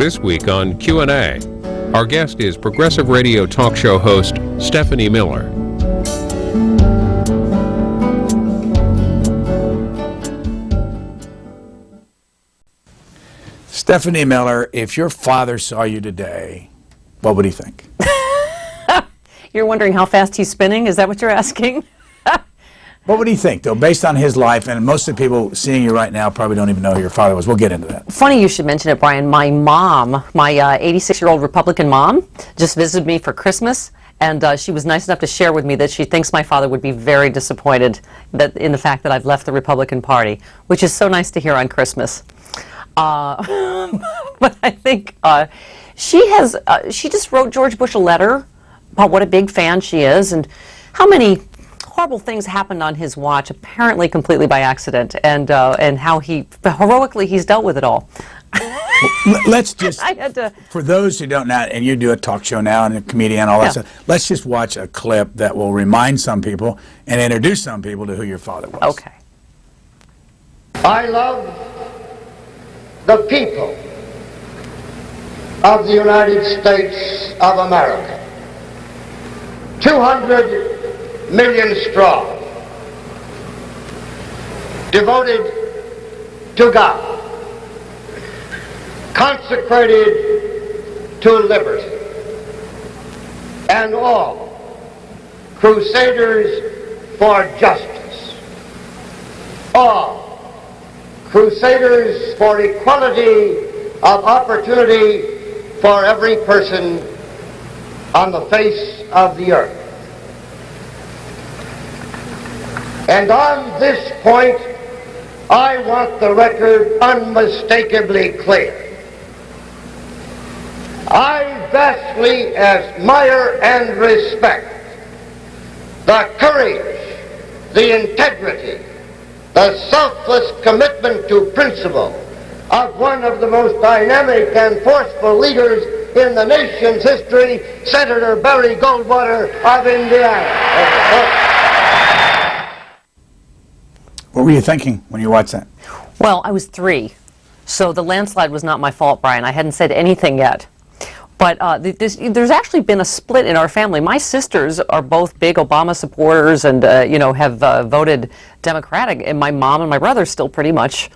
This week on Q&A, our guest is Progressive Radio talk show host Stephanie Miller. Stephanie Miller, if your father saw you today, what would he think? You're wondering how fast he's spinning? Is that what you're asking? What would he think, though, based on his life? And most of the people seeing you right now probably don't even know who your father was. We'll get into that. Funny you should mention it, Brian. My mom, my 86-year-old Republican mom, just visited me for Christmas, and she was nice enough to share with me that she thinks my father would be very disappointed in the fact that I've left the Republican Party, which is so nice to hear on Christmas. But I think she just wrote George Bush a letter about what a big fan she is and how many horrible things happened on his watch, apparently completely by accident, and how heroically he's dealt with it all. Let's just, for those who don't know, and you do a talk show now and a comedian, all that stuff, let's just watch a clip that will remind some people and introduce some people to who your father was. Okay. I love the people of the United States of America. 200 million strong, devoted to God, consecrated to liberty, and all crusaders for justice, all crusaders for equality of opportunity for every person on the face of the earth. And on this point, I want the record unmistakably clear. I vastly admire and respect the courage, the integrity, the selfless commitment to principle of one of the most dynamic and forceful leaders in the nation's history, Senator Barry Goldwater of Indiana. What were you thinking when you watched that? Well, I was 3, so the landslide was not my fault, Brian. I hadn't said anything yet. But there's actually been a split in our family. My sisters are both big Obama supporters and have voted Democratic, and my mom and my brother still pretty much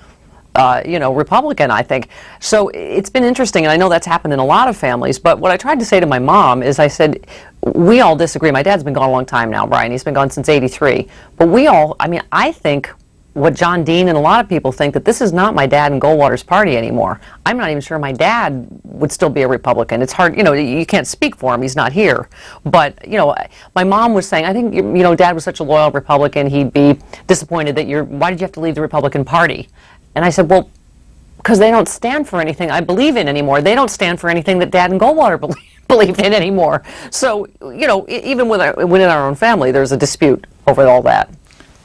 Republican, I think. So it's been interesting, and I know that's happened in a lot of families, but what I tried to say to my mom is I said, we all disagree. My dad's been gone a long time now, Brian. He's been gone since '83. But I think what John Dean and a lot of people think, that this is not my dad and Goldwater's party anymore. I'm not even sure my dad would still be a Republican. It's hard, you can't speak for him. He's not here. But, my mom was saying, I think, Dad was such a loyal Republican, he'd be disappointed that why did you have to leave the Republican Party? And I said, well, because they don't stand for anything I believe in anymore. They don't stand for anything that Dad and Goldwater believed in anymore. So, even within our own family, there's a dispute over all that.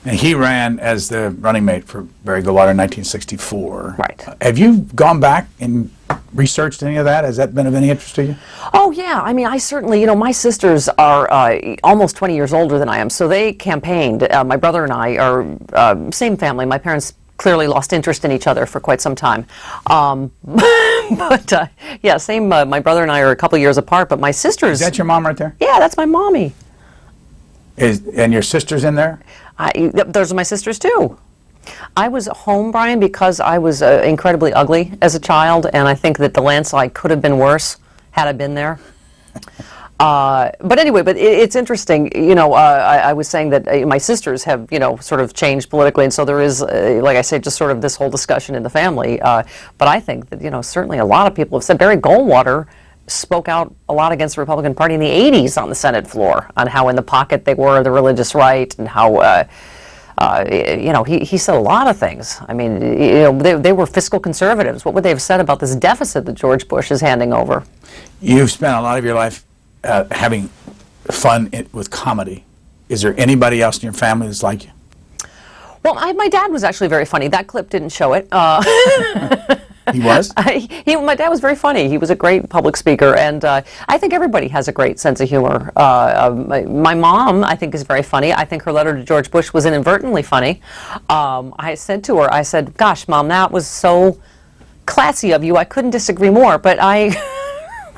And he ran as the running mate for Barry Goldwater in 1964. Right. Have you gone back and researched any of that? Has that been of any interest to you? Oh, yeah. I mean, I certainly, my sisters are almost 20 years older than I am, so they campaigned. My brother and I are same family. My parents clearly lost interest in each other for quite some time. Yeah, same. My brother and I are a couple years apart, but my sisters... Is that your mom right there? Yeah, that's my mommy. And your sister's in there? Those are my sisters, too. I was home, Brian, because I was incredibly ugly as a child, and I think that the landslide could have been worse had I been there. But anyway, it's interesting, I was saying that my sisters have, sort of changed politically, and so there is, like I say, just sort of this whole discussion in the family. But I think that, certainly a lot of people have said Barry Goldwater spoke out a lot against the Republican Party in the 80s on the Senate floor, on how in the pocket they were of the religious right, and how, he said a lot of things. I mean, they were fiscal conservatives. What would they have said about this deficit that George Bush is handing over? You've spent a lot of your life having fun with comedy. Is there anybody else in your family that's like you? Well, my dad was actually very funny. That clip didn't show it. He was? My dad was very funny. He was a great public speaker, and I think everybody has a great sense of humor. My mom, I think, is very funny. I think her letter to George Bush was inadvertently funny. I said to her, gosh, Mom, that was so classy of you. I couldn't disagree more, but I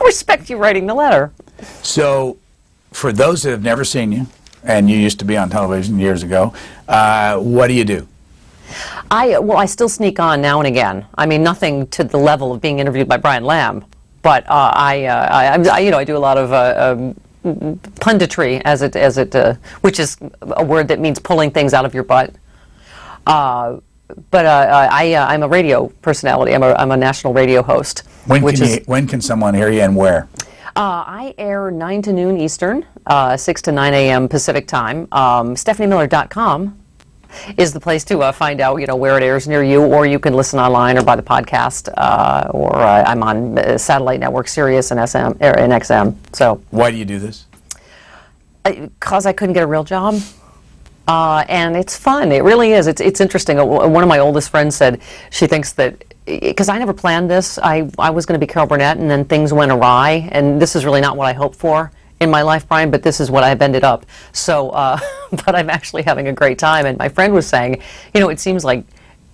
respect you writing the letter. So, for those that have never seen you, and you used to be on television years ago, what do you do? I still sneak on now and again. I mean, nothing to the level of being interviewed by Brian Lamb, but I do a lot of punditry, which is a word that means pulling things out of your butt. But I'm a radio personality. I'm a national radio host. When can someone hear you and where? I air 9 to noon Eastern, 6 to 9 a.m. Pacific time. StephanieMiller.com is the place to find out, where it airs near you, or you can listen online or by the podcast, or I'm on satellite network Sirius and XM. So why do you do this? Because I couldn't get a real job. And it's fun. It really is. It's interesting. One of my oldest friends said she thinks that, because I never planned this, I was going to be Carol Burnett, and then things went awry, and this is really not what I hoped for in my life, Brian, but this is what I've ended up. So, but I'm actually having a great time. And my friend was saying, it seems like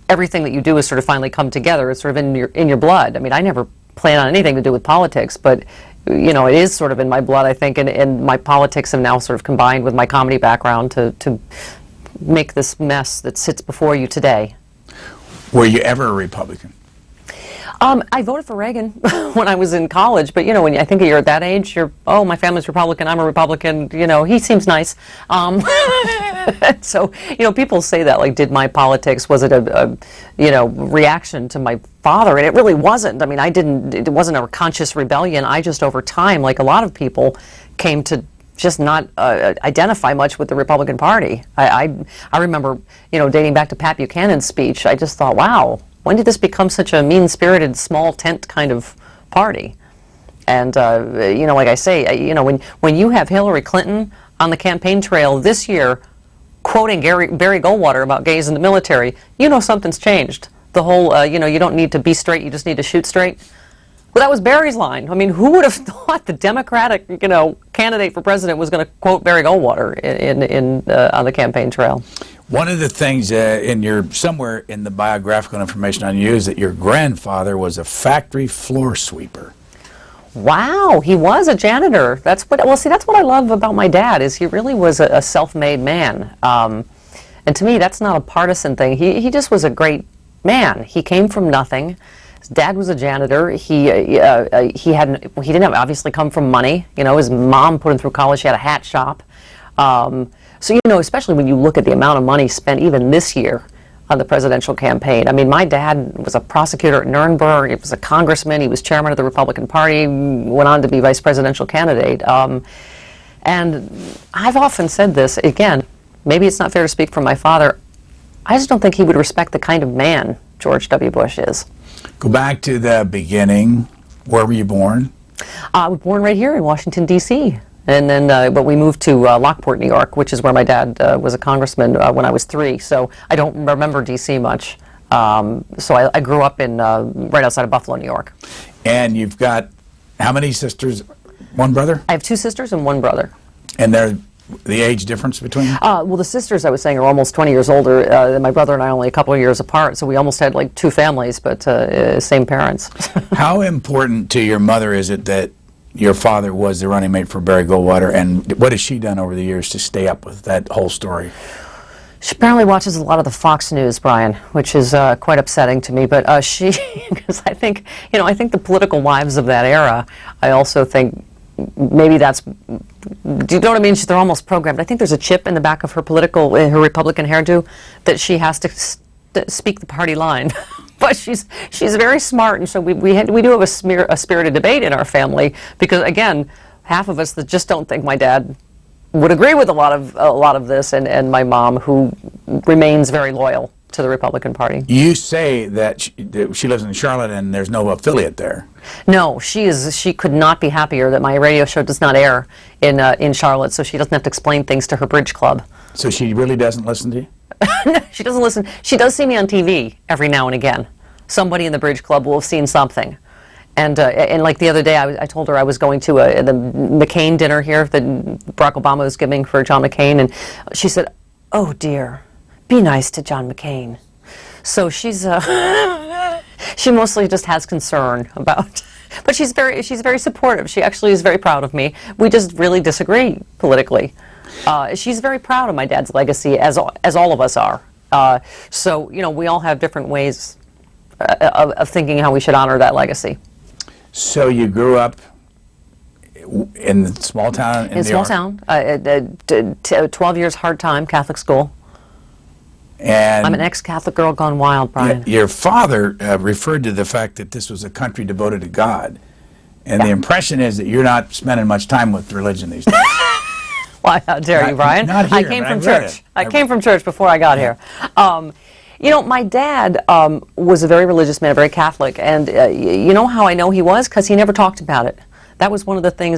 everything that you do has sort of finally come together. It's sort of in your blood. I mean, I never plan on anything to do with politics, but it is sort of in my blood, I think, and my politics have now sort of combined with my comedy background to make this mess that sits before you today. Were you ever a Republican? I voted for Reagan when I was in college, but when I think you're at that age, my family's Republican, I'm a Republican, he seems nice. So, people say that, like, did my politics, was it a reaction to my father? And it really wasn't. I mean, it wasn't a conscious rebellion. I just, over time, like a lot of people, came to just not identify much with the Republican Party. I remember, dating back to Pat Buchanan's speech, I just thought, wow, when did this become such a mean-spirited, small tent kind of party? And, like I say, when you have Hillary Clinton on the campaign trail this year quoting Barry Goldwater about gays in the military, something's changed. The whole, you don't need to be straight, you just need to shoot straight. Well, that was Barry's line. I mean, who would have thought the Democratic, candidate for president was going to quote Barry Goldwater on the campaign trail? One of the things somewhere in the biographical information on you is that your grandfather was a factory floor sweeper. Wow, he was a janitor. That's what I love about my dad, is he really was a self-made man. And to me, that's not a partisan thing. He just was a great man. He came from nothing. His dad was a janitor. He didn't obviously come from money. His mom put him through college. She had a hat shop. So, especially when you look at the amount of money spent even this year on the presidential campaign. I mean, my dad was a prosecutor at Nuremberg. He was a congressman. He was chairman of the Republican Party, went on to be vice presidential candidate. And I've often said this, again, maybe it's not fair to speak for my father. I just don't think he would respect the kind of man George W. Bush is. Go back to the beginning. Where were you born? I was born right here in Washington, D.C., and then, but we moved to Lockport, New York, which is where my dad was a congressman when I was 3. So I don't remember D.C. much. So I grew up in right outside of Buffalo, New York. And you've got how many sisters? One brother? I have 2 sisters and 1 brother. And they're the age difference between them? Well, the sisters, I was saying, are almost 20 years older. My brother and I are only a couple of years apart, so we almost had like 2 families, but same parents. How important to your mother is it that your father was the running mate for Barry Goldwater, and what has she done over the years to stay up with that whole story? She apparently watches a lot of the Fox News, Brian, which is quite upsetting to me. But because I think the political wives of that era, I also think maybe that's, do you know what I mean? They're almost programmed. I think there's a chip in the back of her her Republican hairdo that she has to speak the party line. But she's very smart, and so we do have a spirited debate in our family, because again, half of us that just don't think my dad would agree with a lot of this, and my mom, who remains very loyal to the Republican Party. You say that she lives in Charlotte and there's no affiliate there. No, she could not be happier that my radio show does not air in Charlotte, so she doesn't have to explain things to her bridge club. So she really doesn't listen to you? No, she doesn't listen. She does see me on TV every now and again. Somebody in the bridge club will have seen something. And like the other day, I told her I was going to the McCain dinner here that Barack Obama was giving for John McCain, and she said, "Oh dear, be nice to John McCain." So she's She mostly just has concern about, but she's very supportive. She actually is very proud of me. We just really disagree politically. She's very proud of my dad's legacy, as all of us are. So, you know, we all have different ways of thinking how we should honor that legacy. So you grew up in the small town in New small York? town, 12 years hard time, Catholic school. And I'm an ex-Catholic girl gone wild, Brian. Your father referred to the fact that this was a country devoted to God. And the impression is that you're not spending much time with religion these days. Why, how dare you, Brian? Not here, I came but from I've read church. it. I came from church before I got here. You know, my dad was a very religious man, very Catholic. And you know how I know he was? Because he never talked about it. That was one of the things